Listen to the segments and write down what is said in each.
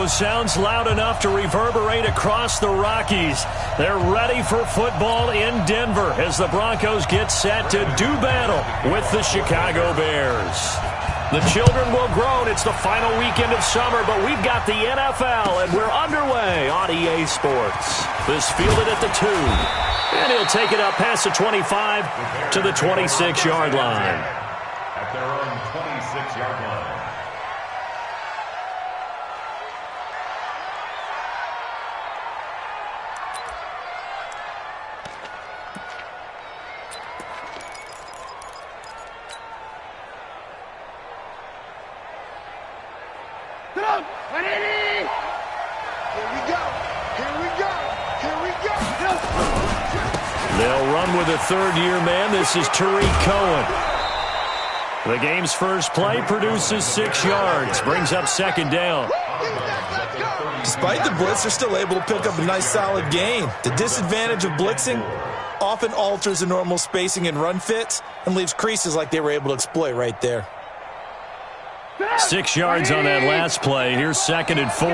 Broncos sounds loud enough to reverberate across the Rockies. They're ready for football in Denver as the Broncos get set to do battle with the Chicago Bears. The children will groan. It's the final weekend of summer, but we've got the NFL, and we're underway on EA Sports. This fielded at the 2, and he'll take it up past the 25 to the 26-yard line. At their own 26-yard line. They'll run with a third-year man. This is Tariq Cohen. The game's first play produces 6 yards, brings up second down. Despite the blitz, they're still able to pick up a nice solid gain. The disadvantage of blitzing often alters the normal spacing and run fits and leaves creases like they were able to exploit right there. 6 yards on that last play. Here's 2nd and 4.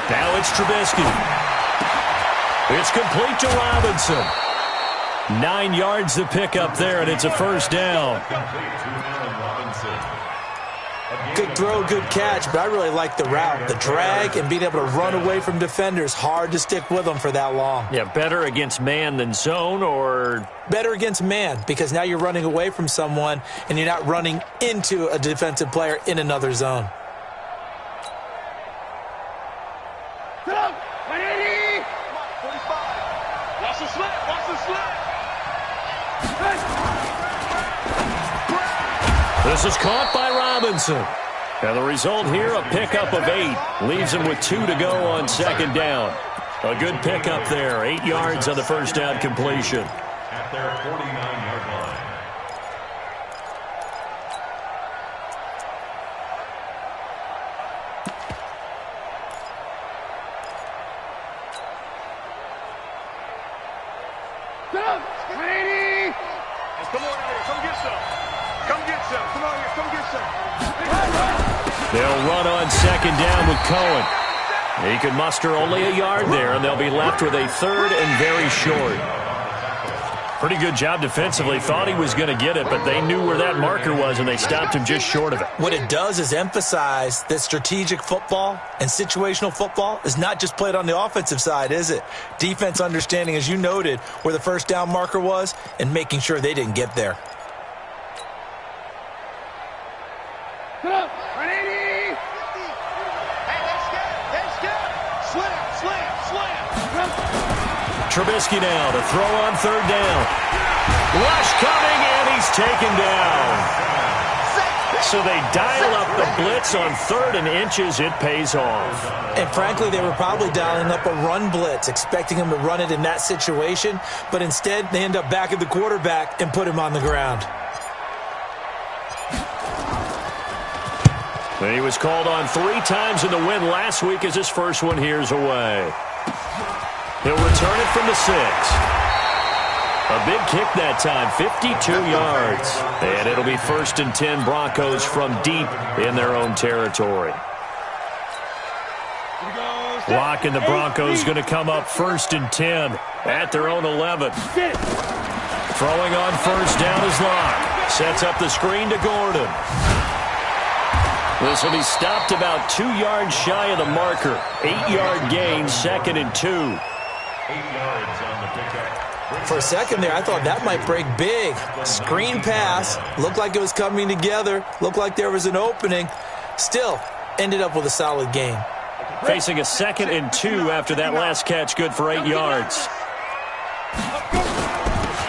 Now it's Trubisky. It's complete to Robinson. 9 yards to pick up there, and it's a first down. Good throw, good catch, but I really like the route. The drag and being able to run away from defenders, hard to stick with them for that long. Yeah, better against man than zone, or? Better against man, because now you're running away from someone and you're not running into a defensive player in another zone. This is caught by Robinson. And the result here, a pickup of 8. Leaves him with 2 to go on second down. A good pickup there. 8 yards on the first down completion. At their 49-yard line. They'll run on second down with Cohen. He can muster only a yard there, and they'll be left with a third and very short. Pretty good job defensively. Thought he was going to get it, but they knew where that marker was, and they stopped him just short of it. What it does is emphasize that strategic football and situational football is not just played on the offensive side, is it? Defense understanding, as you noted, where the first down marker was and making sure they didn't get there. Trubisky now to throw on third down. Rush coming, and he's taken down. So they dial up the blitz on 3rd and inches. It pays off. And frankly, they were probably dialing up a run blitz, expecting him to run it in that situation. But instead, they end up back at the quarterback and put him on the ground. He was called on 3 times in the win last week as his first one here's away. He'll return it from the 6. A big kick that time, 52 yards. And it'll be 1st and 10 Broncos from deep in their own territory. Lock and the Broncos going to come up 1st and 10 at their own 11. Throwing on first down is Locke. Sets up the screen to Gordon. This will be stopped about 2 yards shy of the marker. 8-yard gain, 2nd and 2. 8 yards on the pickup. For a second there, I thought that might break big. Screen pass. Looked like it was coming together. Looked like there was an opening. Still, ended up with a solid gain. Facing a 2nd and 2 after that last catch, good for 8 yards.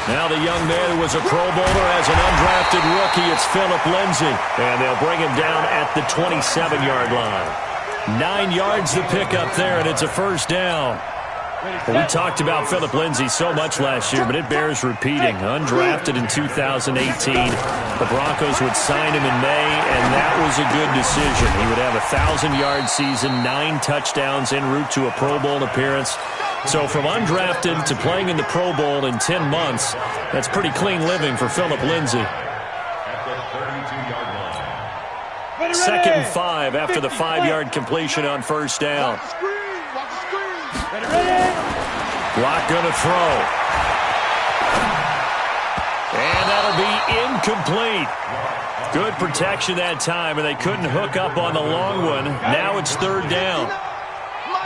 Now the young man who was a Pro Bowler as an undrafted rookie, it's Philip Lindsay. And they'll bring him down at the 27-yard line. 9 yards to pick up there, and it's a first down. We talked about Philip Lindsay so much last year, but it bears repeating. Undrafted in 2018. The Broncos would sign him in May, and that was a good decision. He would have a 1,000-yard season, 9 touchdowns en route to a Pro Bowl appearance. So from undrafted to playing in the Pro Bowl in 10 months, that's pretty clean living for Philip Lindsay. At the it's 2nd and 5 after the 5-yard completion on first down. Lock going to throw. And that'll be incomplete. Good protection that time, and they couldn't hook up on the long one. Now it's 3rd down.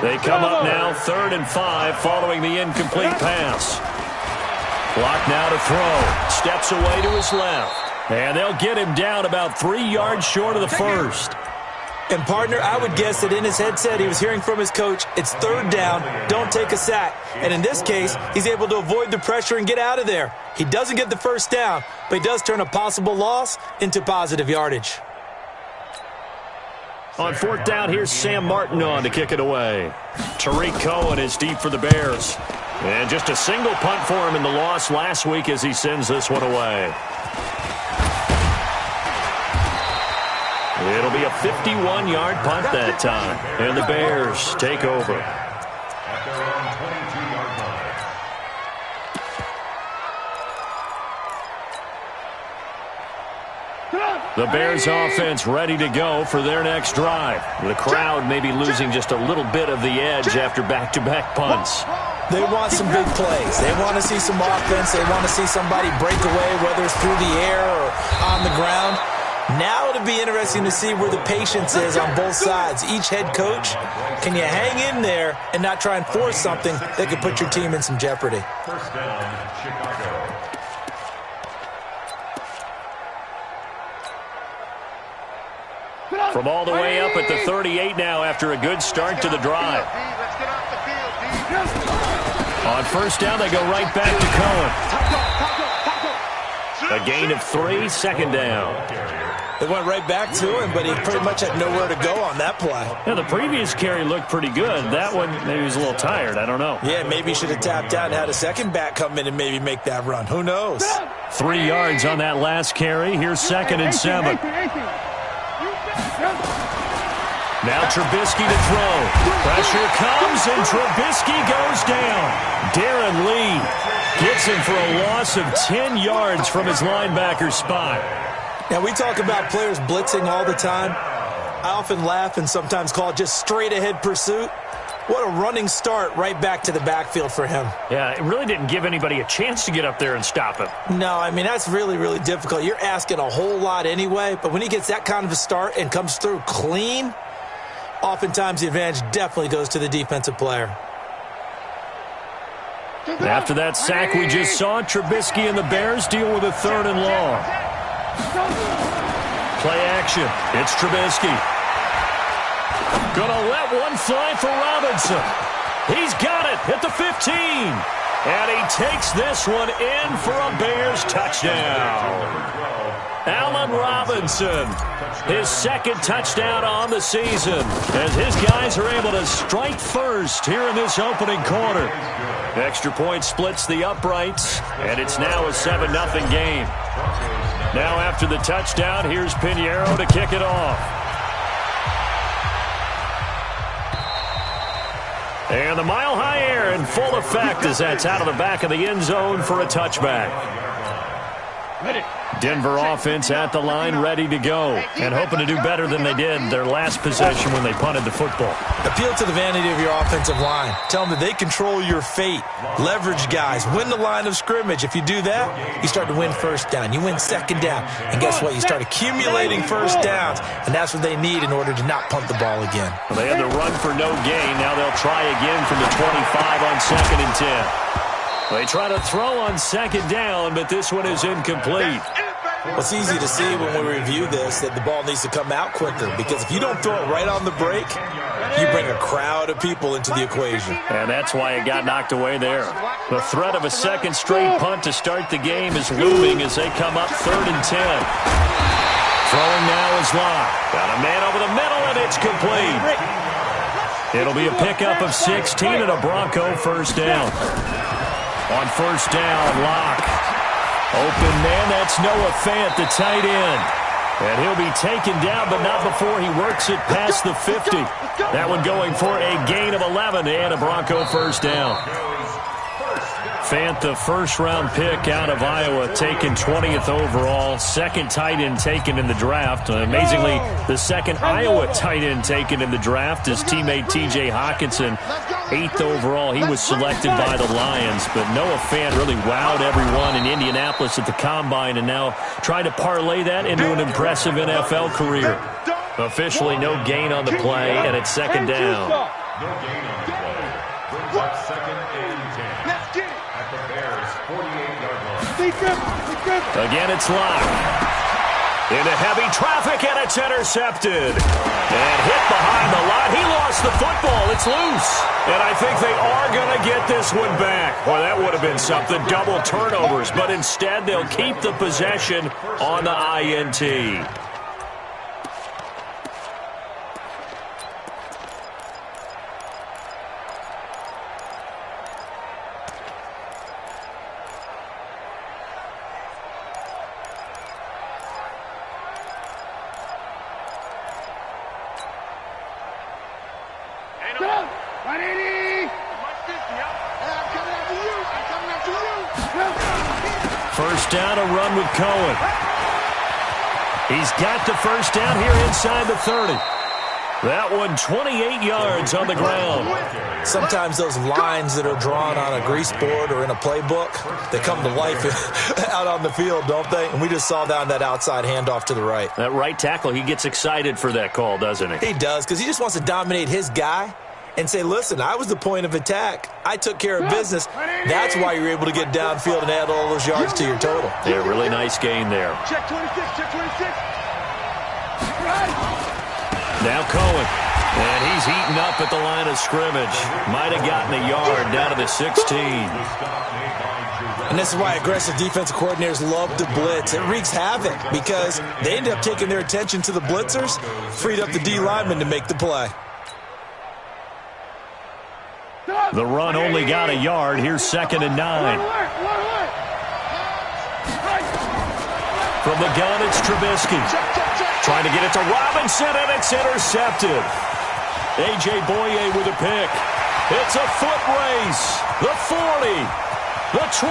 They come up now 3rd and 5 following the incomplete pass. Clock now to throw. Steps away to his left. And they'll get him down about 3 yards short of the first. And, partner, I would guess that in his headset he was hearing from his coach, it's 3rd down, don't take a sack. And in this case, he's able to avoid the pressure and get out of there. He doesn't get the first down, but he does turn a possible loss into positive yardage. On 4th down, here's Sam Martin on to kick it away. Tariq Cohen is deep for the Bears. And just a single punt for him in the loss last week as he sends this one away. It'll be a 51-yard punt that time. And the Bears take over. At their own 22-yard line. The Bears offense ready to go for their next drive. The crowd may be losing just a little bit of the edge after back-to-back punts. They want some big plays. They want to see some offense. They want to see somebody break away, whether it's through the air or on the ground. Now it'll be interesting to see where the patience is on both sides. Each head coach, can you hang in there and not try and force something that could put your team in some jeopardy? 1st down, Chicago. From all the way up at the 38 now after a good start to the drive. On 1st down, they go right back to Cohen. A gain of 3, 2nd down. They went right back to him, but he pretty much had nowhere to go on that play. Yeah, the previous carry looked pretty good. That one, maybe he was a little tired. I don't know. Yeah, maybe he should have tapped out and had a second back come in and maybe make that run. Who knows? 3 yards on that last carry. Here's 2nd and 7. Now Trubisky to throw. Pressure comes, and Trubisky goes down. Darren Lee gets him for a loss of 10 yards from his linebacker spot. Now, we talk about players blitzing all the time. I often laugh and sometimes call it just straight-ahead pursuit. What a running start right back to the backfield for him. Yeah, it really didn't give anybody a chance to get up there and stop him. No, I mean, that's really, really difficult. You're asking a whole lot anyway, but when he gets that kind of a start and comes through clean, oftentimes the advantage definitely goes to the defensive player. After that sack we just saw, Trubisky and the Bears deal with a 3rd and long. Play action. It's Trubisky. Gonna let one fly for Robinson. He's got it at the 15. And he takes this one in for a Bears touchdown. Allen Robinson, his 2nd touchdown on the season, as his guys are able to strike first here in this opening quarter. Extra point splits the uprights, and it's now a 7-0 game. Now after the touchdown, here's Pinheiro to kick it off. And the mile-high air in full effect as that's out of the back of the end zone for a touchback. Denver offense at the line, ready to go, and hoping to do better than they did their last possession when they punted the football. Appeal to the vanity of your offensive line. Tell them that they control your fate. Leverage guys. Win the line of scrimmage. If you do that, you start to win 1st down. You win 2nd down. And guess what? You start accumulating 1st downs, and that's what they need in order to not punt the ball again. Well, they had to run for no gain. Now they'll try again from the 25 on 2nd and 10. They try to throw on 2nd down, but this one is incomplete. Well, it's easy to see when we review this that the ball needs to come out quicker, because if you don't throw it right on the break, you bring a crowd of people into the equation. And that's why it got knocked away there. The threat of a 2nd straight punt to start the game is looming as they come up 3rd and 10. Throwing now is Locke. Got a man over the middle, and it's complete. It'll be a pickup of 16 and a Bronco 1st down. On 1st down, Locke. Open man, that's Noah Fant, the tight end. And he'll be taken down, but not before he works it past the 50. That one going for a gain of 11 and a Bronco 1st down. Fant, the first-round pick out of Iowa, taken 20th overall. Second tight end taken in the draft. Amazingly, the second Iowa tight end taken in the draft is teammate T.J. Hawkinson. 8th overall, he was selected by the Lions. But Noah Fant really wowed everyone in Indianapolis at the Combine and now trying to parlay that into an impressive NFL career. Officially no gain on the play, and it's second down. No gain on the play. Brings up second and 10. At the Bears' 48-yard line. Again, it's Locke. Into heavy traffic, and it's intercepted. And hit behind the line. He lost the football. It's loose. And I think they are going to get this one back. Well, that would have been something. Double turnovers. But instead, they'll keep the possession on the INT. First down, a run with Cohen. He's got the first down here inside the 30. That one 28 yards on the ground. Sometimes those lines that are drawn on a grease board or in a playbook, they come to life out on the field, don't they? And we just saw down that outside handoff to the right. That right tackle, he gets excited for that call, doesn't he? He does, because he just wants to dominate his guy and say, listen, I was the point of attack. I took care of business. That's why you're able to get downfield and add all those yards to your total. Yeah, really nice gain there. Check 26, check 26. Now Cohen. And he's eaten up at the line of scrimmage. Might have gotten a yard down to the 16. And this is why aggressive defensive coordinators love to blitz. It wreaks havoc because they end up taking their attention to the blitzers, freed up the D lineman to make the play. The run only got a yard. Here's second and 9. From the gun, it's Trubisky. Trying to get it to Robinson, and it's intercepted. A.J. Boye with a pick. It's a foot race. The 40, the 20,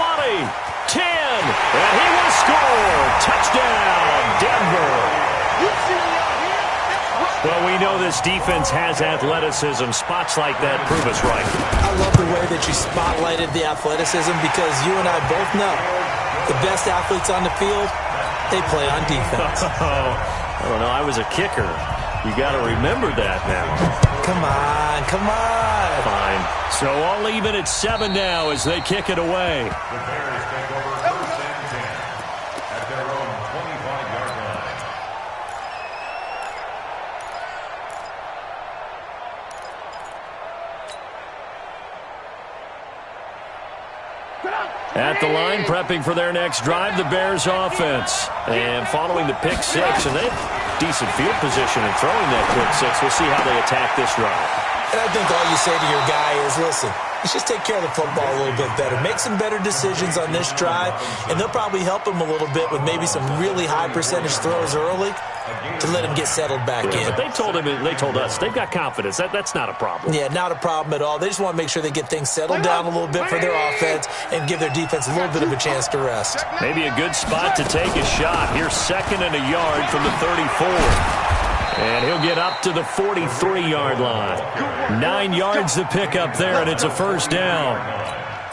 10, and he will score. Touchdown, Denver. Well, we know this defense has athleticism. Spots like that prove us right. I love the way that you spotlighted the athleticism because you and I both know the best athletes on the field, they play on defense. I don't know. I was a kicker. You got to remember that now. Come on, come on. Fine. So I'll leave it at 7 now as they kick it away. The Bears take over first and 10 at their own 25-yard line. At the line, prepping for their next drive, the Bears offense. And following the pick six, and they have decent field position in throwing that pick six. We'll see how they attack this drive. And I think all you say to your guy is, listen, let's just take care of the football a little bit better. Make some better decisions on this drive, and they'll probably help him a little bit with maybe some really high percentage throws early to let him get settled back in. But they told us, they've got confidence. That's not a problem. Yeah, not a problem at all. They just want to make sure they get things settled down a little bit for their offense and give their defense a little bit of a chance to rest. Maybe a good spot to take a shot. Here's second and a yard from the 34. And he'll get up to the 43-yard line. 9 yards to pick up there, and it's a first down.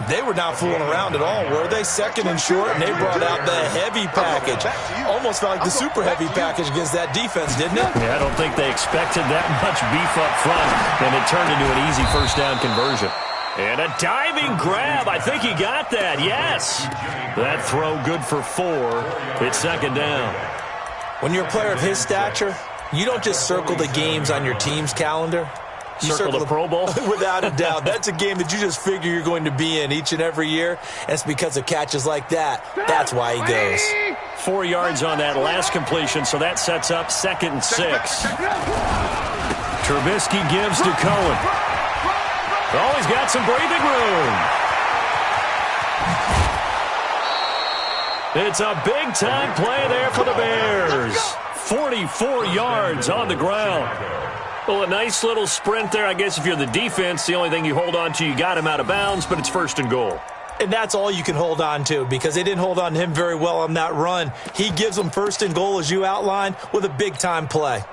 They were not fooling around at all, were they? Second and short, and they brought out the heavy package. Almost felt like the super heavy package against that defense, didn't it? Yeah, I don't think they expected that much beef up front, and it turned into an easy first down conversion. And a diving grab. I think he got that. Yes. That throw good for 4. It's second down. When you're a player of his stature, you don't just circle the games on your team's calendar. You circle the Pro Bowl? Without a doubt. That's a game that you just figure you're going to be in each and every year. And it's because of catches like that. That's why he goes. 4 yards on that last completion, so that sets up second and 6. Trubisky gives to Cohen. Oh, he's got some breathing room. It's a big-time play there for the Bears. 44 yards on the ground. Well, a nice little sprint there. I guess if you're the defense, the only thing you hold on to, you got him out of bounds, but it's first and goal. And that's all you can hold on to because they didn't hold on to him very well on that run. He gives them first and goal, as you outlined, with a big-time play.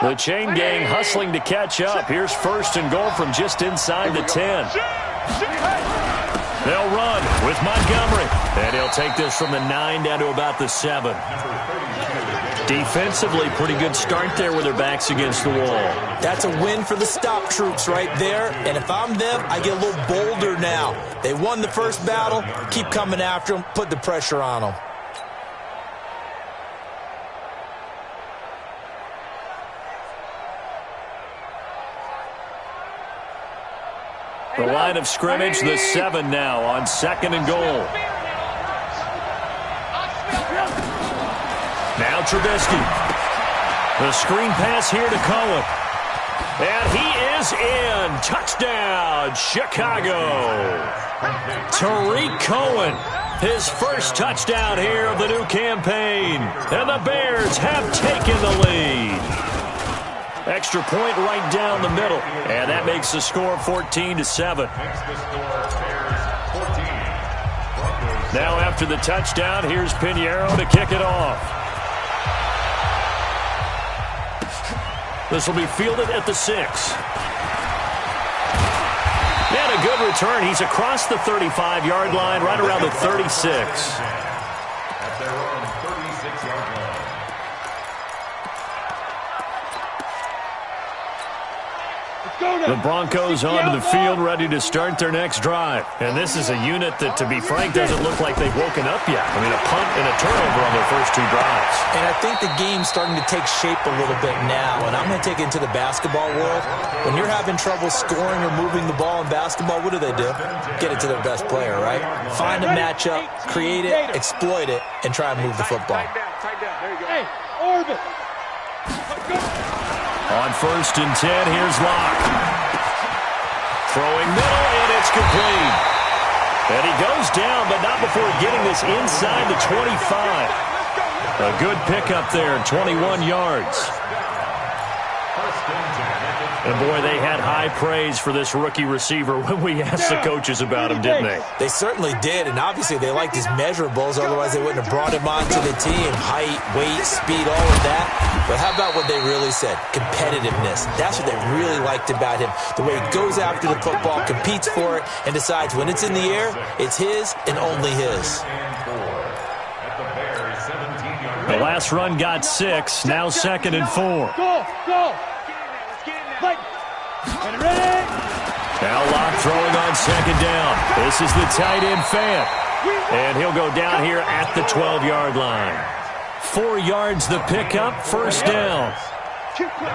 The chain gang hustling to catch up. Here's first and goal from just inside the 10. They'll run with Montgomery. And he'll take this from the 9 down to about the 7. Defensively, pretty good start there with their backs against the wall. That's a win for the stop troops right there. And if I'm them, I get a little bolder now. They won the first battle. Keep coming after them. Put the pressure on them. The line of scrimmage, the 7 now on second and goal. Now Trubisky. The screen pass here to Cohen. And he is in. Touchdown, Chicago. Tariq Cohen, his first touchdown here of the new campaign. And the Bears have taken the lead. Extra point right down the middle. And that makes the score 14-7. Now after the touchdown, here's Pinheiro to kick it off. This will be fielded at the 6. And a good return. He's across the 35-yard line, right around the 36. At their own 36-yard line. The Broncos onto the field, ready to start their next drive. And this is a unit that, to be frank, doesn't look like they've woken up yet. I mean, a punt and a turnover on their first 2 drives. And I think the game's starting to take shape a little bit now. And I'm going to take it into the basketball world. When you're having trouble scoring or moving the ball in basketball, what do? Get it to their best player, right? Find a matchup, create it, exploit it, and try and move the football. There you go. Hey, orbit. On first and 10, here's Locke. Throwing middle, and it's complete. And he goes down, but not before getting this inside the 25. A good pickup there, 21 yards. And, boy, they had high praise for this rookie receiver when we asked the coaches about him, didn't they? They certainly did, and obviously they liked his measurables. Otherwise, they wouldn't have brought him onto the team. Height, weight, speed, all of that. But how about what they really said? Competitiveness. That's what they really liked about him. The way he goes after the football, competes for it, and decides when it's in the air, it's his and only his. The last run got 6. Now second and 4. Go. Now Locke throwing on second down. This is the tight end Fant. And he'll go down here at the 12-yard line. 4 yards the pickup, first down.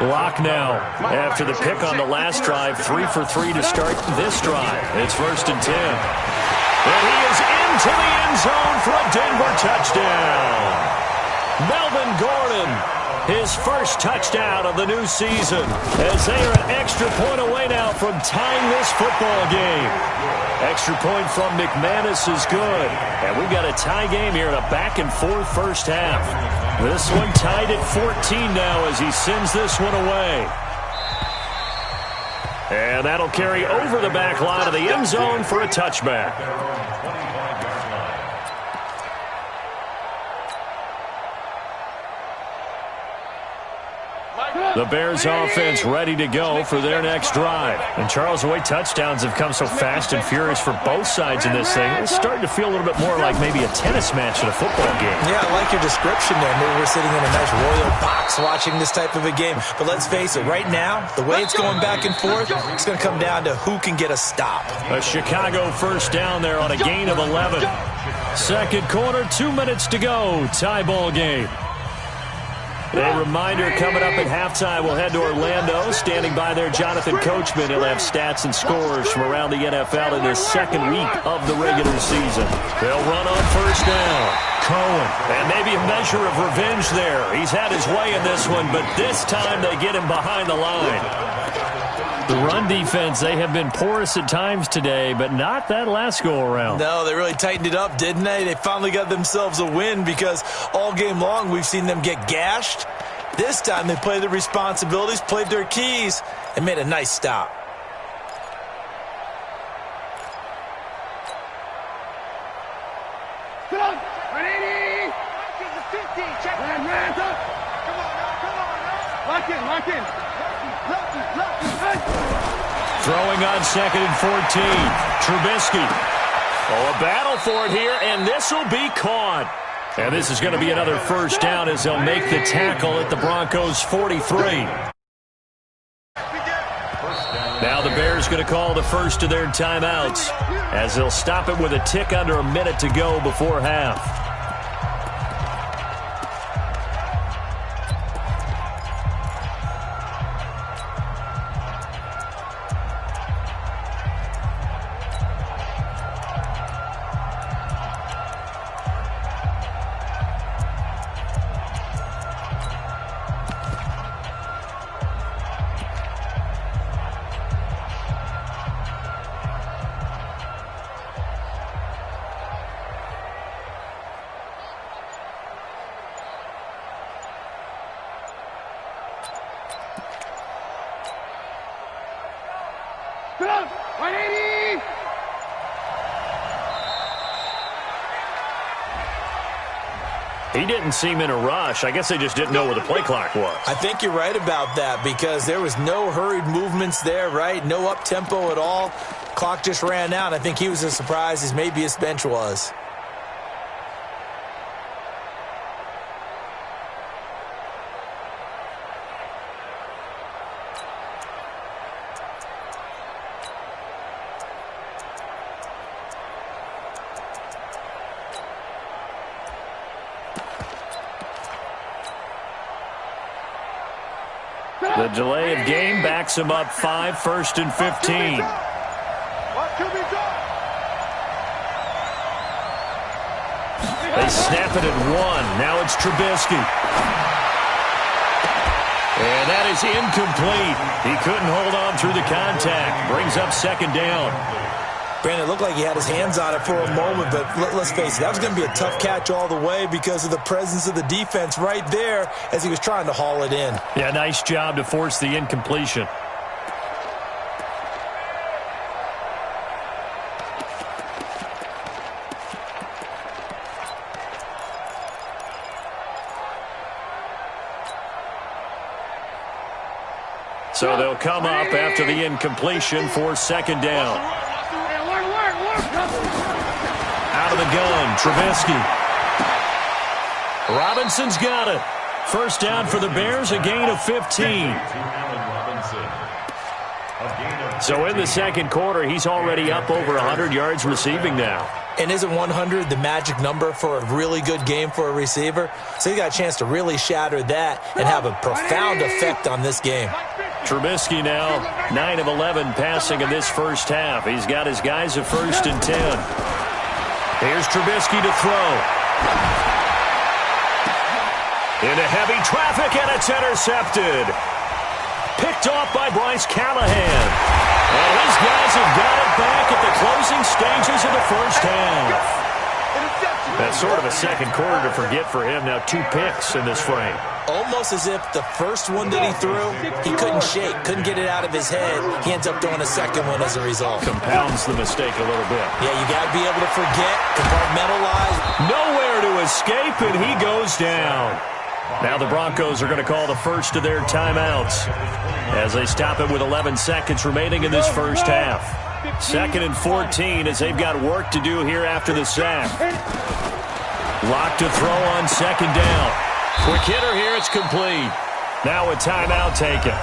Locke now, after the pick on the last drive, 3 for 3 to start this drive. It's first and 10. And he is into the end zone for a Denver touchdown. Melvin Gordon, his first touchdown of the new season, as they are an extra point away now from tying this football game. Extra point from McManus is good. And we've got a tie game here in a back-and-forth first half. This one tied at 14 now as he sends this one away. And that'll carry over the back line of the end zone for a touchback. The Bears offense ready to go for their next drive. And Charles, the way touchdowns have come so fast and furious for both sides in this thing, it's starting to feel a little bit more like maybe a tennis match in a football game. Yeah, I like your description there. Maybe we're sitting in a nice royal box watching this type of a game. But let's face it, right now, the way it's going back and forth, it's going to come down to who can get a stop. A Chicago first down there on a gain of 11. Second quarter, 2 minutes to go. Tie ball game. A reminder coming up at halftime, we'll head to Orlando. Standing by there, Jonathan Coachman. He'll have stats and scores from around the NFL in his second week of the regular season. They'll run on first down. Cohen. And maybe a measure of revenge there. He's had his way in this one, but this time they get him behind the line. The run defense, they have been porous at times today, but not that last go-around. No, they really tightened it up, didn't they? They finally got themselves a win because all game long we've seen them get gashed. This time they played their responsibilities, played their keys, and made a nice stop. Lock in, lock in. Throwing on 2nd and 14. Trubisky. Oh, a battle for it here, and this will be caught. And this is going to be another first down as they'll make the tackle at the Broncos' 43. Now the Bears going to call the first of their timeouts as they'll stop it with a tick under a minute to go before half. He didn't seem in a rush. I guess they just didn't know where the play clock was. I think you're right about that because there was no hurried movements there, right? No up-tempo at all. Clock just ran out. I think he was as surprised as maybe his bench was. The delay of game backs him up 5, 1st and 15. They snap it at 1. Now it's Trubisky. And that is incomplete. He couldn't hold on through the contact. Brings up 2nd down. Brandon, it looked like he had his hands on it for a moment, but let's face it, that was going to be a tough catch all the way because of the presence of the defense right there as he was trying to haul it in. Yeah, nice job to force the incompletion. So they'll come up after the incompletion for 2nd down. Out of the gun, Trubisky. Robinson's got it. First down for the Bears, a gain of 15. So in the second quarter, he's already up over 100 yards receiving now. And isn't 100 the magic number for a really good game for a receiver? So he got a chance to really shatter that and have a profound effect on this game. Trubisky now 9 of 11 passing in this first half. He's got his guys at 1st and 10. Here's Trubisky to throw. Into heavy traffic, and it's intercepted. Picked off by Bryce Callahan. And his guys have got it back at the closing stages of the first half. That's sort of a second quarter to forget for him. Now 2 picks in this frame. Almost as if the first one that he threw, he couldn't shake, couldn't get it out of his head. He ends up throwing a second one as a result. Compounds the mistake a little bit. Yeah, you got to be able to forget, compartmentalize. Nowhere to escape, and he goes down. Now the Broncos are going to call the first of their timeouts as they stop it with 11 seconds remaining in this first half. 2nd and 14 as they've got work to do here after the sack. Lock to throw on 2nd down. Quick hitter here, it's complete. Now a timeout taken.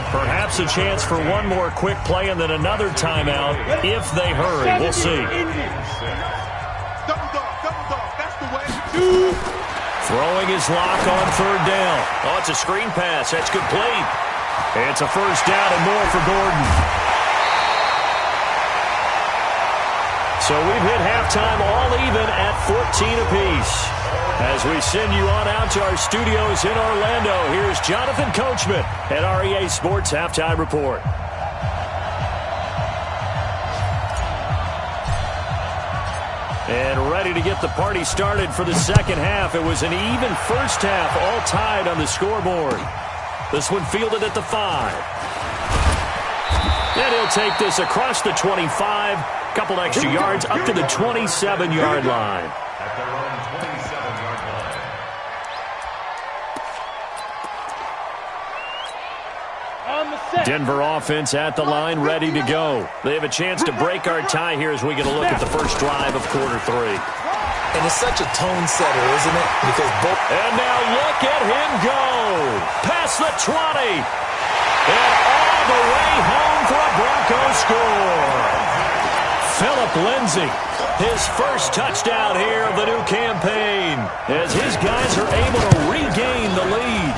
Perhaps a chance for one more quick play and then another timeout if they hurry. We'll see. Throwing his lock on 3rd down. Oh, it's a screen pass. That's complete. It's a first down and more for Gordon. So we've hit halftime all even at 14 apiece. As we send you on out to our studios in Orlando, here's Jonathan Coachman at REA Sports Halftime Report. And ready to get the party started for the second half. It was an even first half, all tied on the scoreboard. This one fielded at the 5. And he'll take this across the 25, couple extra yards up to the 27-yard line. At their own 27-yard line. 2 Denver offense at the line, ready to go. They have a chance to break our tie here as we get a look at the first drive of quarter 3. And it's such a tone setter, isn't it? Because both. And now look at him go. Past the 20. And all the way home for a Broncos score. Phillip Lindsay, his first touchdown here of the new campaign, as his guys are able to regain the lead.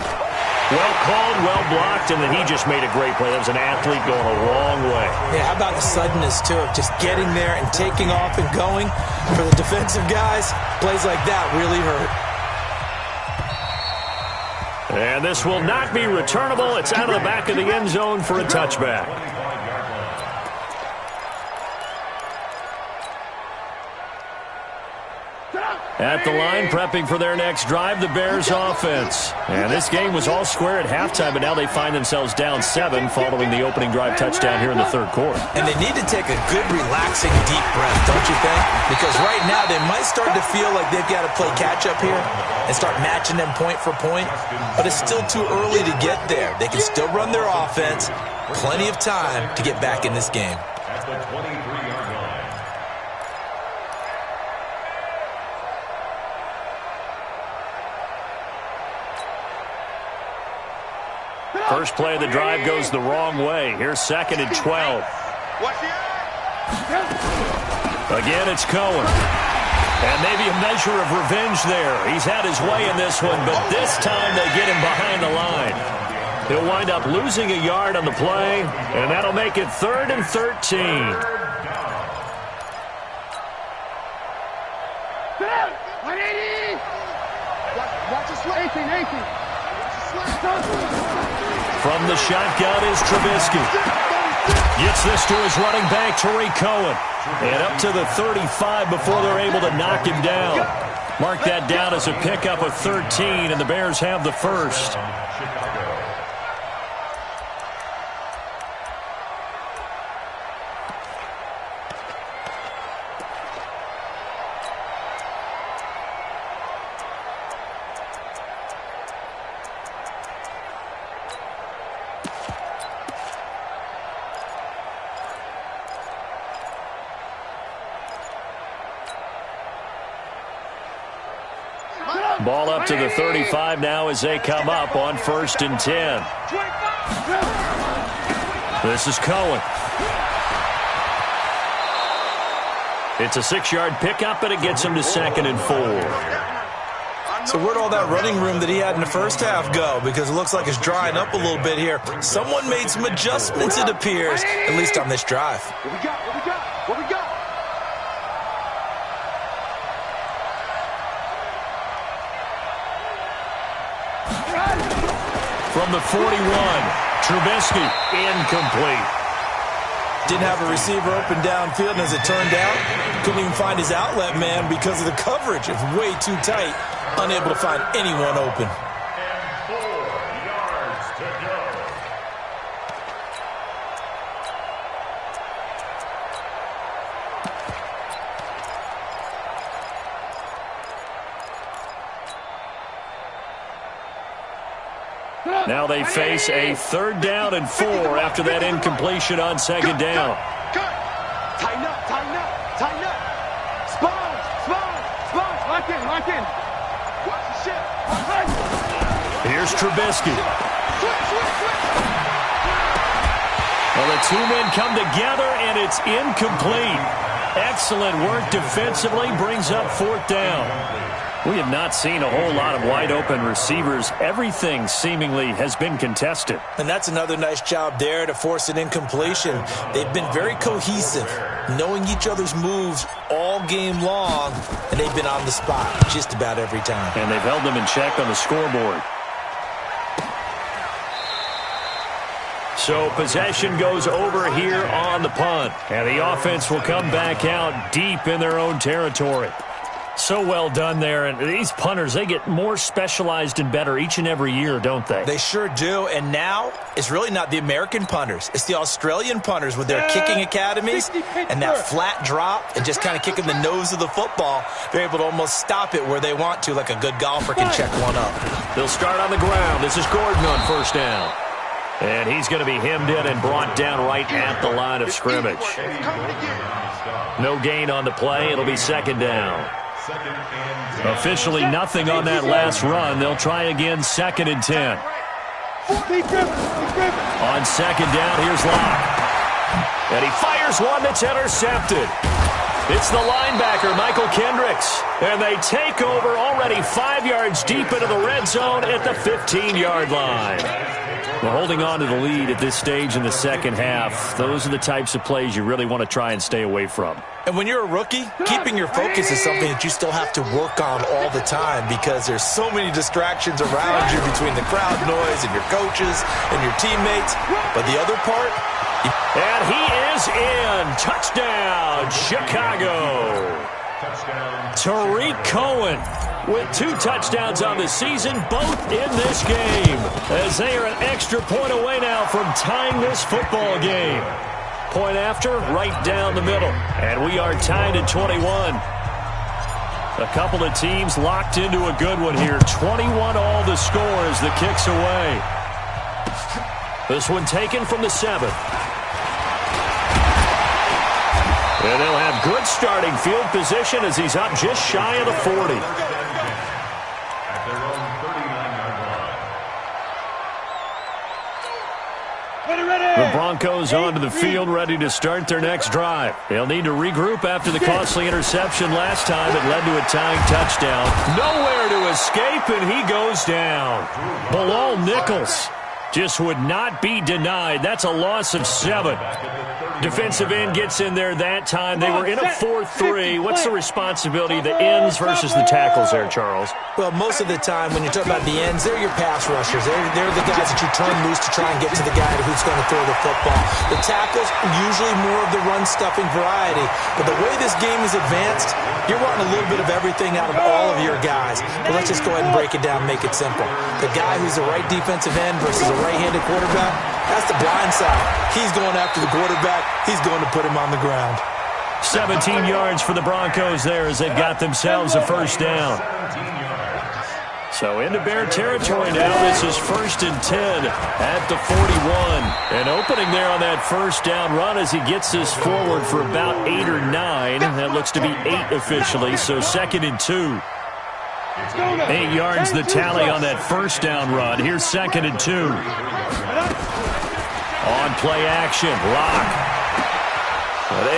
Well called, well blocked, and then he just made a great play. That was an athlete going a long way. Yeah, how about the suddenness, too, of just getting there and taking off and going? For the defensive guys, plays like that really hurt. And this will not be returnable. It's out of the back of the end zone for a touchback. At the line, prepping for their next drive, the Bears offense. And this game was all square at halftime, but now they find themselves down 7 following the opening drive touchdown here in the third quarter. And they need to take a good, relaxing, deep breath, don't you think? Because right now they might start to feel like they've got to play catch-up here and start matching them point for point. But it's still too early to get there. They can still run their offense. Plenty of time to get back in this game. At the 23-yard line. First play of the drive goes the wrong way. Here's 2nd and 12. Again, it's Cohen. And maybe a measure of revenge there. He's had his way in this one, but this time they get him behind the line. He'll wind up losing a yard on the play, and that'll make it 3rd and 13. From the shotgun is Trubisky. Gets this to his running back, Tariq Cohen. And up to the 35 before they're able to knock him down. Mark that down as a pickup of 13, and the Bears have the first. Ball up to the 35 now as they come up on 1st and 10. This is Cohen. It's a 6-yard pickup, and it gets him to 2nd and 4. So where'd all that running room that he had in the first half go? Because it looks like it's drying up a little bit here. Someone made some adjustments, it appears, at least on this drive. What we got? What we got? What we got? From the 41, Trubisky, incomplete. Didn't have a receiver open downfield, and as it turned out, couldn't even find his outlet man because of the coverage. It's way too tight, unable to find anyone open. And 4 yards to go. Now they face a 3rd down and 4 after that incompletion on 2nd down. Tighten up, tighten up, tighten up. Spine, spine, spine. Lock in, lock in. Watch the shit. Here's Trubisky. Switch. Well, the two men come together, and it's incomplete. Excellent work defensively, brings up 4th down. We have not seen a whole lot of wide-open receivers. Everything seemingly has been contested. And that's another nice job there to force an incompletion. They've been very cohesive, knowing each other's moves all game long, and they've been on the spot just about every time. And they've held them in check on the scoreboard. So possession goes over here on the punt. And the offense will come back out deep in their own territory. So well done there. And these punters, they get more specialized and better each and every year, don't they? They sure do. And now it's really not the American punters. It's the Australian punters with their kicking academies and that flat drop and just kind of kicking the nose of the football. They're able to almost stop it where they want to, like a good golfer can check one up. They'll start on the ground. This is Gordon on 1st down. And he's going to be hemmed in and brought down right at the line of scrimmage. No gain on the play. It'll be second down. Officially nothing on that last run. They'll try again, 2nd and 10. On second down, here's Locke. And he fires one that's intercepted. It's the linebacker, Michael Kendricks. And they take over already 5 yards deep into the red zone at the 15-yard line. We're holding on to the lead at this stage in the second half. Those are the types of plays you really want to try and stay away from. And when you're a rookie, keeping your focus is something that you still have to work on all the time because there's so many distractions around you between the crowd noise and your coaches and your teammates. But the other part... And he is in. Touchdown, Chicago. Tariq Cohen with 2 touchdowns on the season, both in this game, as they are an extra point away now from tying this football game. Point after, right down the middle. And we are tied at 21. A couple of teams locked into a good one here. 21 all the score as the kick's away. This one taken from the 7. And they'll have good starting field position as he's up just shy of the 40. The Broncos onto the field, ready to start their next drive. They'll need to regroup after the costly interception last time. It led to a tying touchdown. Nowhere to escape, and he goes down. Bilal Nichols just would not be denied. That's a loss of 7. Defensive end gets in there that time. They were in a 4-3. What's the responsibility of the ends versus the tackles there, Charles? Well, most of the time when you talk about the ends, they're your pass rushers. They're the guys that you turn loose to try and get to the guy who's going to throw the football. The tackles, usually more of the run-stuffing variety. But the way this game is advanced, you're wanting a little bit of everything out of all of your guys. But let's just go ahead and break it down and make it simple. The guy who's the right defensive end versus a right-handed quarterback, that's the blind side. He's going after the quarterback. He's going to put him on the ground. 17 yards for the Broncos there as they've got themselves a first down. So into Bear territory now. This is 1st and 10 at the 41. And opening there on that first down run as he gets this forward for about 8 or 9. That looks to be 8 officially, so 2nd and 2. 8 yards the tally on that first down run. Here's 2nd and 2. On play action, Locke.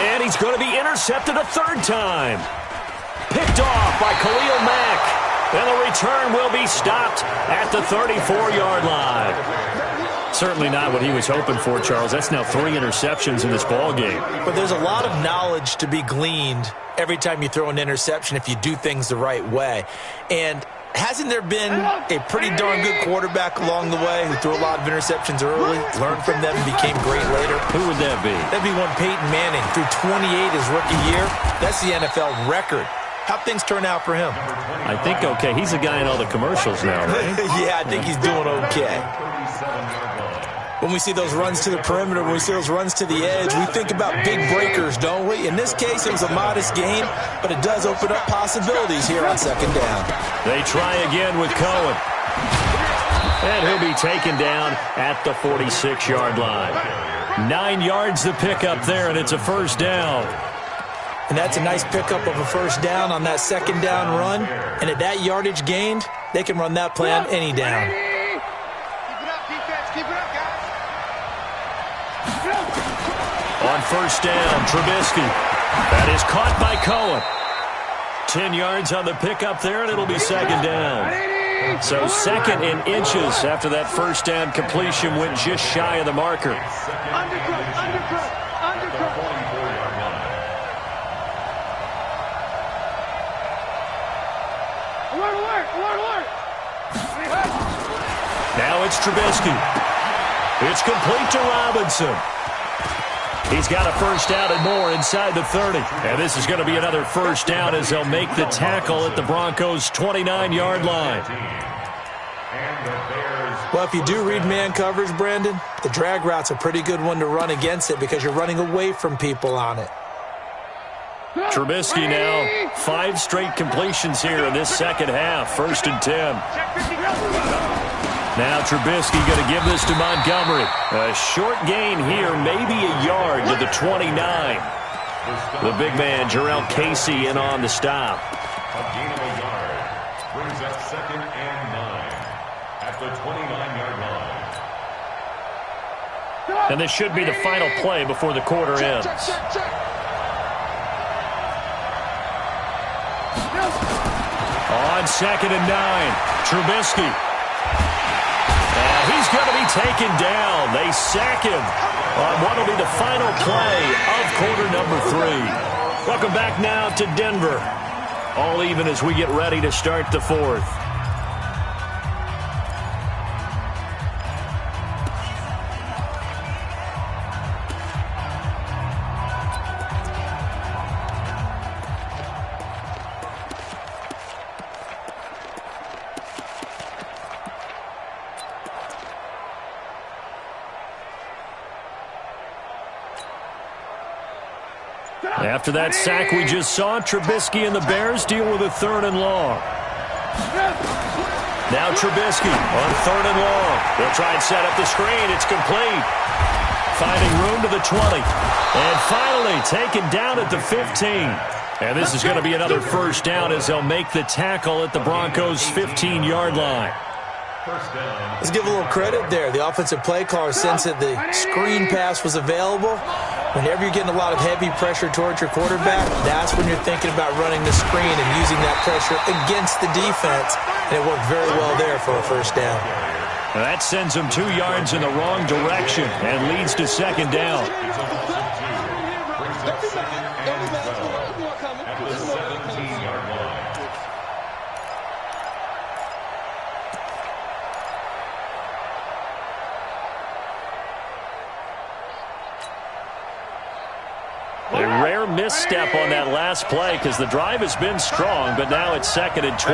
And he's going to be intercepted a 3rd time. Picked off by Khalil Mack. And the return will be stopped at the 34-yard line. Certainly not what he was hoping for, Charles. That's now 3 interceptions in this ball game. But there's a lot of knowledge to be gleaned every time you throw an interception if you do things the right way. And hasn't there been a pretty darn good quarterback along the way who threw a lot of interceptions early, learned from them, and became great later? Who would that be? That'd be one Peyton Manning. Threw 28 his rookie year. That's the NFL record. How'd things turn out for him? I think okay. He's the guy in all the commercials now, right? Yeah, I think he's doing okay. When we see those runs to the perimeter, when we see those runs to the edge, we think about big breakers, don't we? In this case, it was a modest gain, but it does open up possibilities here on 2nd down. They try again with Cohen. And he'll be taken down at the 46-yard line. 9 yards the pickup there, and it's a first down. And that's a nice pickup of a first down on that 2nd down run. And at that yardage gained, they can run that play on any down. On first down, Trubisky. That is caught by Cohen. 10 yards on the pickup there, and it'll be 2nd down. So 2nd and inches after that first down completion went just shy of the marker. Now it's Trubisky. It's complete to Robinson. He's got a first down and more inside the 30. And this is going to be another first down as they'll make the tackle at the Broncos' 29-yard line. Well, if you do read man coverage, Brandon, the drag route's a pretty good one to run against it because you're running away from people on it. Trubisky now, 5 straight completions here in this second half. 1st and 10. Now Trubisky going to give this to Montgomery. A short gain here, maybe a yard to the 29. The big man, Jarrell Casey, in on the stop. A gain of a yard brings up 2nd and 9 at the 29-yard line. And this should be the final play before the quarter ends. On 2nd and 9, Trubisky. And he's going to be taken down. They sack him on what will be the final play of quarter number 3. Welcome back now to Denver. All even as we get ready to start the 4th. After that sack we just saw, Trubisky and the Bears deal with a 3rd and long. Now Trubisky on 3rd and long. They'll try and set up the screen. It's complete. Finding room to the 20. And finally taken down at the 15. And this is going to be another first down as they'll make the tackle at the Broncos' 15-yard line. Let's give a little credit there. The offensive play caller sensed that the screen pass was available. Whenever you're getting a lot of heavy pressure towards your quarterback, that's when you're thinking about running the screen and using that pressure against the defense. And it worked very well there for a first down. Now that sends them 2 yards in the wrong direction and leads to 2nd down. A rare misstep on that last play because the drive has been strong, but now it's 2nd and 12.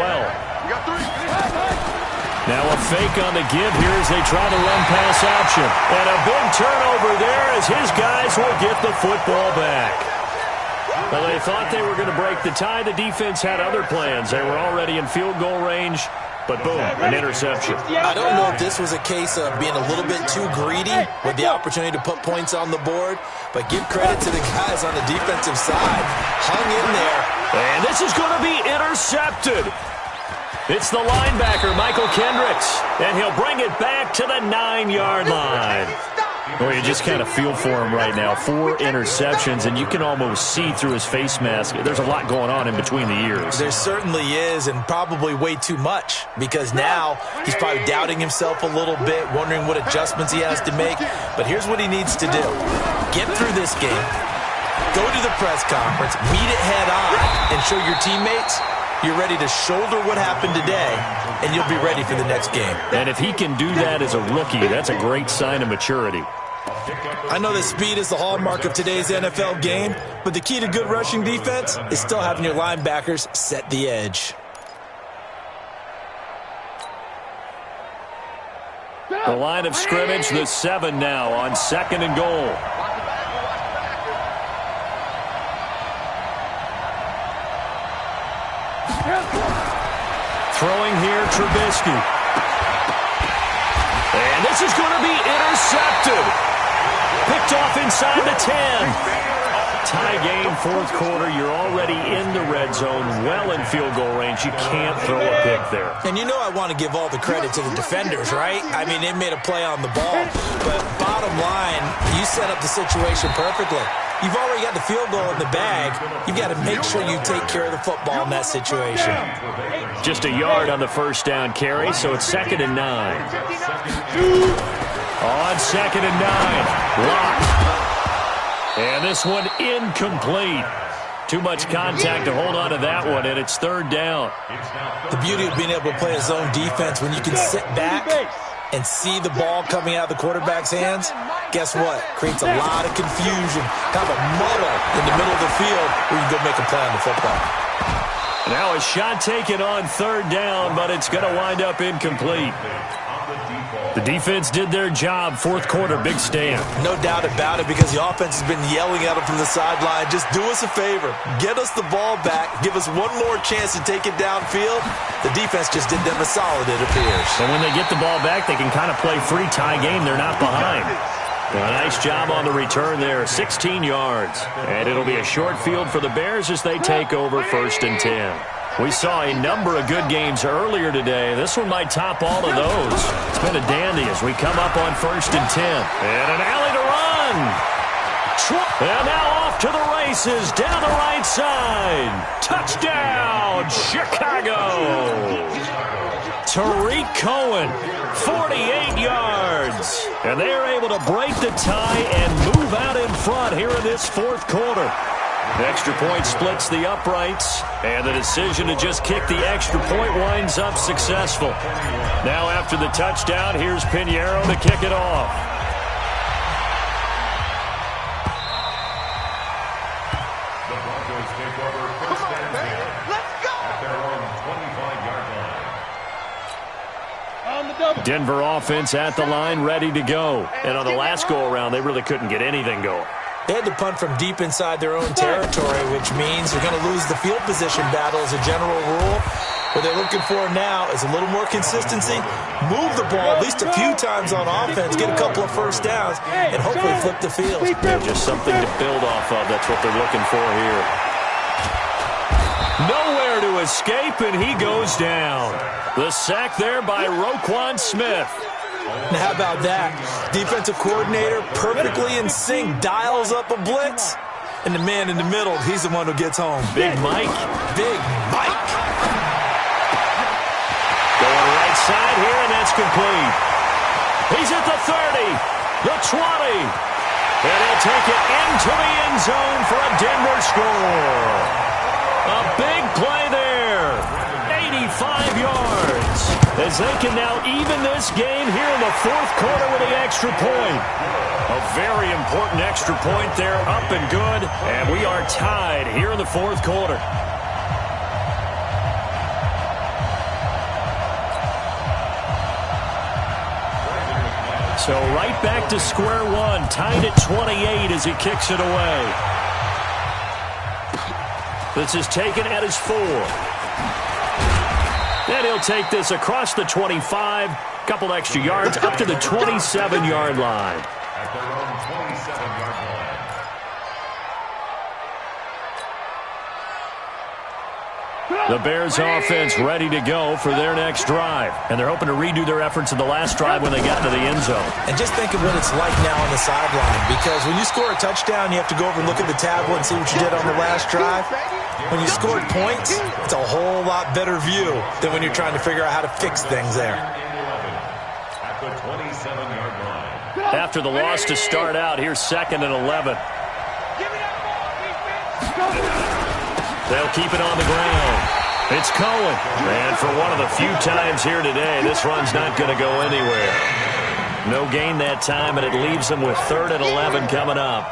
Now a fake on the give here as they try to run pass option. And a big turnover there as his guys will get the football back. Well, they thought they were going to break the tie. The defense had other plans. They were already in field goal range. But boom, an interception. I don't know if this was a case of being a little bit too greedy with the opportunity to put points on the board, but give credit to the guys on the defensive side. Hung in there. And this is going to be intercepted. It's the linebacker, Michael Kendricks, and he'll bring it back to the 9-yard line. Well, you just kind of feel for him right now. 4 interceptions, and you can almost see through his face mask. There's a lot going on in between the ears. There certainly is, and probably way too much, because now he's probably doubting himself a little bit, wondering what adjustments he has to make. But here's what he needs to do. Get through this game, go to the press conference, meet it head on, and show your teammates you're ready to shoulder what happened today, and you'll be ready for the next game. And if he can do that as a rookie, that's a great sign of maturity. I know that speed is the hallmark of today's NFL game, but the key to good rushing defense is still having your linebackers set the edge. The line of scrimmage, the 7 now on 2nd and goal. Throwing here, Trubisky. And this is going to be intercepted. Picked off inside the 10. Tie game, 4th quarter. You're already in the red zone, well in field goal range. You can't throw a pick there. And you know I want to give all the credit to the defenders, right? I mean, they made a play on the ball. But bottom line, you set up the situation perfectly. You've already got the field goal in the bag. You've got to make sure you take care of the football in that situation. Just a yard on the first down carry, so it's 2nd and 9. On 2nd and 9. Locked. And this one incomplete. Too much contact to hold on to that one, and it's 3rd down. The beauty of being able to play a zone defense when you can sit back and see the ball coming out of the quarterback's hands, guess what? Creates a lot of confusion, kind of a muddle in the middle of the field where you can go make a play on the football. Now a shot taken on 3rd down, but it's going to wind up incomplete. The defense did their job. Fourth quarter, big stand. No doubt about it, because the offense has been yelling at them from the sideline. Just do us a favor. Get us the ball back. Give us one more chance to take it downfield. The defense just did them a solid, it appears. And when they get the ball back, they can kind of play free tie game. They're not behind. A nice job on the return there, 16 yards. And it'll be a short field for the Bears as they take over 1st and 10. We saw a number of good games earlier today. This one might top all of those. It's been a dandy as we come up on 1st and 10. And an alley to run. And now off to the races down the right side. Touchdown, Chicago. Tariq Cohen, 48 yards. And they are able to break the tie and move out in front here in this fourth quarter. The extra point splits the uprights, and the decision to just kick the extra point winds up successful. Now after the touchdown, here's Pinheiro to kick it off. The Broncos take over 1st and 10. Let's go! At their own 25-yard line. Denver offense at the line, ready to go. And on the last go-around, they really couldn't get anything going. They had to punt from deep inside their own territory, which means they're going to lose the field position battle as a general rule. What they're looking for now is a little more consistency, move the ball at least a few times on offense, get a couple of first downs, and hopefully flip the field. Just something to build off of. That's what they're looking for here. Nowhere to escape, and he goes down. The sack there by Roquan Smith. Now, how about that? Defensive coordinator perfectly in sync, dials up a blitz, and the man in the middle, he's the one who gets home. Big Mike. Big Mike. Going right side here, and that's complete. He's at the 30, the 20, and he'll take it into the end zone for a Denver score. A big play there, 85 yards. As they can now even this game here in the fourth quarter with the extra point. A very important extra point there, up and good. And we are tied here in the fourth quarter. So right back to square one, tied at 28 as he kicks it away. This is taken at his 4. And he'll take this across the 25, couple extra yards, up to the 27-yard line. At their own 27-yard line. The Bears offense ready to go for their next drive. And they're hoping to redo their efforts in the last drive when they got to the end zone. And just think of what it's like now on the sideline, because when you score a touchdown, you have to go over and look at the tablet and see what you did on the last drive. When you scored points, it's a whole lot better view than when you're trying to figure out how to fix things there. At the 27-yard line. After the loss to start out, here's 2nd and 11. They'll keep it on the ground. It's Cohen. And for one of the few times here today, this run's not going to go anywhere. No gain that time, and it leaves them with 3rd and 11 coming up.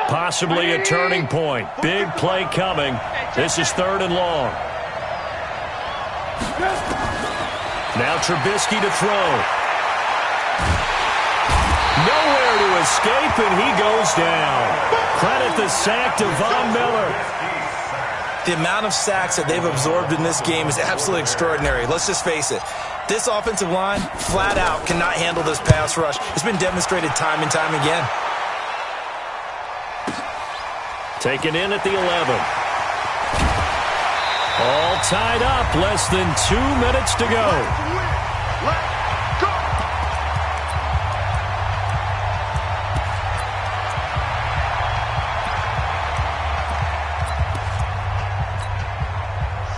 Possibly a turning point. Big play coming. This is 3rd and long. Now Trubisky to throw. Nowhere to escape, and he goes down. Credit the sack to Von Miller. The amount of sacks that they've absorbed in this game is absolutely extraordinary. Let's just face it. This offensive line, flat out, cannot handle this pass rush. It's been demonstrated time and time again. Taken in at the 11. All tied up. Less than 2 minutes to go.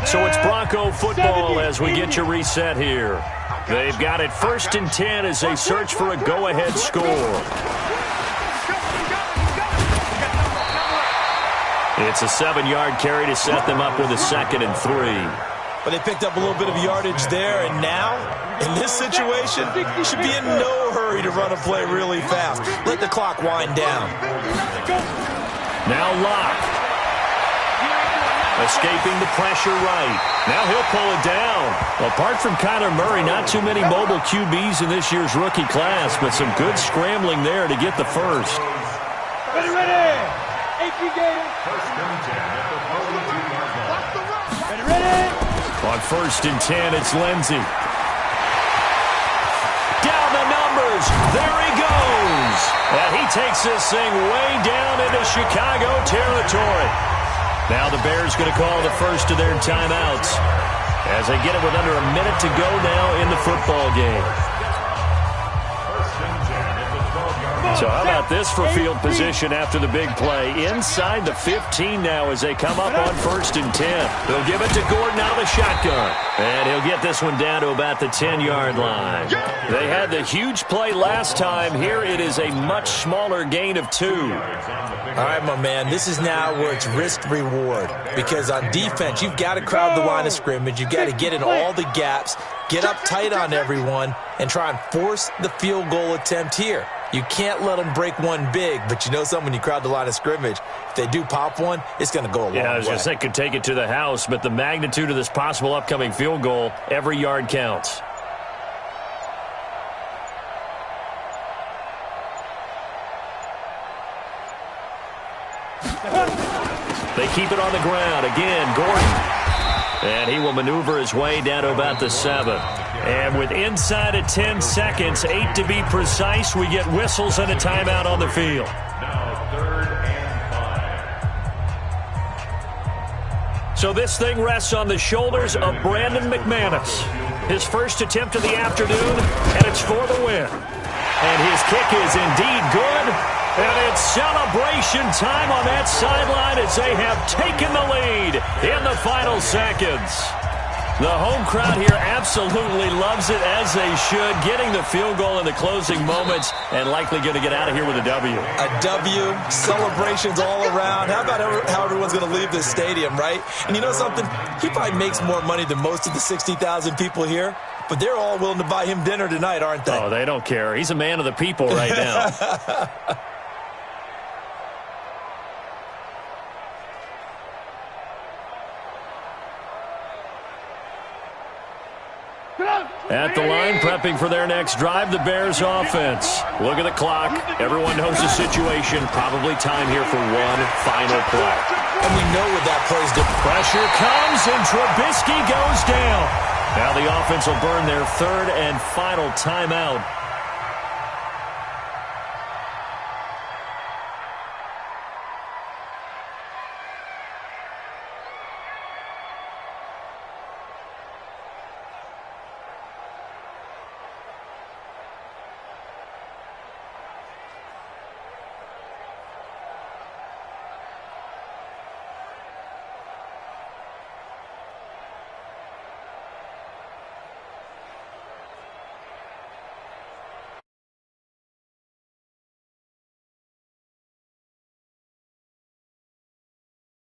So it's Bronco football as we get you reset here. They've got it 1st and 10 as they search for a go-ahead score. It's a 7-yard carry to set them up with a 2nd and 3. But they picked up a little bit of yardage there, and now, in this situation, you should be in no hurry to run a play really fast. Let the clock wind down. Now Locke. Escaping the pressure right. Now he'll pull it down. Apart from Kyler Murray, not too many mobile QBs in this year's rookie class, but some good scrambling there to get the first. Ready, ready. First and 10 at the 42-yard line. Ready, ready. On 1st and 10, it's Lindsey. Down the numbers. There he goes. And he takes this thing way down into Chicago territory. Now the Bears going to call the first of their timeouts as they get it with under a minute to go now in the football game. First and 10 at the 12-yard line. So how about this for field position after the big play? Inside the 15 now as they come up on 1st and 10. They'll give it to Gordon out of the shotgun. And he'll get this one down to about the 10-yard line. They had the huge play last time. Here it is a much smaller gain of 2. All right, my man, this is now where it's risk-reward. Because on defense, you've got to crowd the line of scrimmage. You've got to get in all the gaps, get up tight on everyone, and try and force the field goal attempt here. You can't let them break one big, but you know something, when you crowd the line of scrimmage, if they do pop one, it's going to go a long way. Yeah, I was going to say could take it to the house, but the magnitude of this possible upcoming field goal, every yard counts. They keep it on the ground. Again, Gordon. And he will maneuver his way down to about the 7. And with inside of 10 seconds, 8 to be precise, we get whistles and a timeout on the field. Now 3rd and 5. So this thing rests on the shoulders of Brandon McManus. His first attempt of the afternoon, and it's for the win. And his kick is indeed good. And it's celebration time on that sideline as they have taken the lead in the final seconds. The home crowd here absolutely loves it, as they should, getting the field goal in the closing moments and likely going to get out of here with a W. A W, celebrations all around. How about how everyone's going to leave this stadium, right? And you know something? He probably makes more money than most of the 60,000 people here, but they're all willing to buy him dinner tonight, aren't they? Oh, they don't care. He's a man of the people right now. At the line, prepping for their next drive, the Bears offense. Look at the clock. Everyone knows the situation. Probably time here for one final play. And we know what that play's doing. Pressure comes, and Trubisky goes down. Now the offense will burn their 3rd and final timeout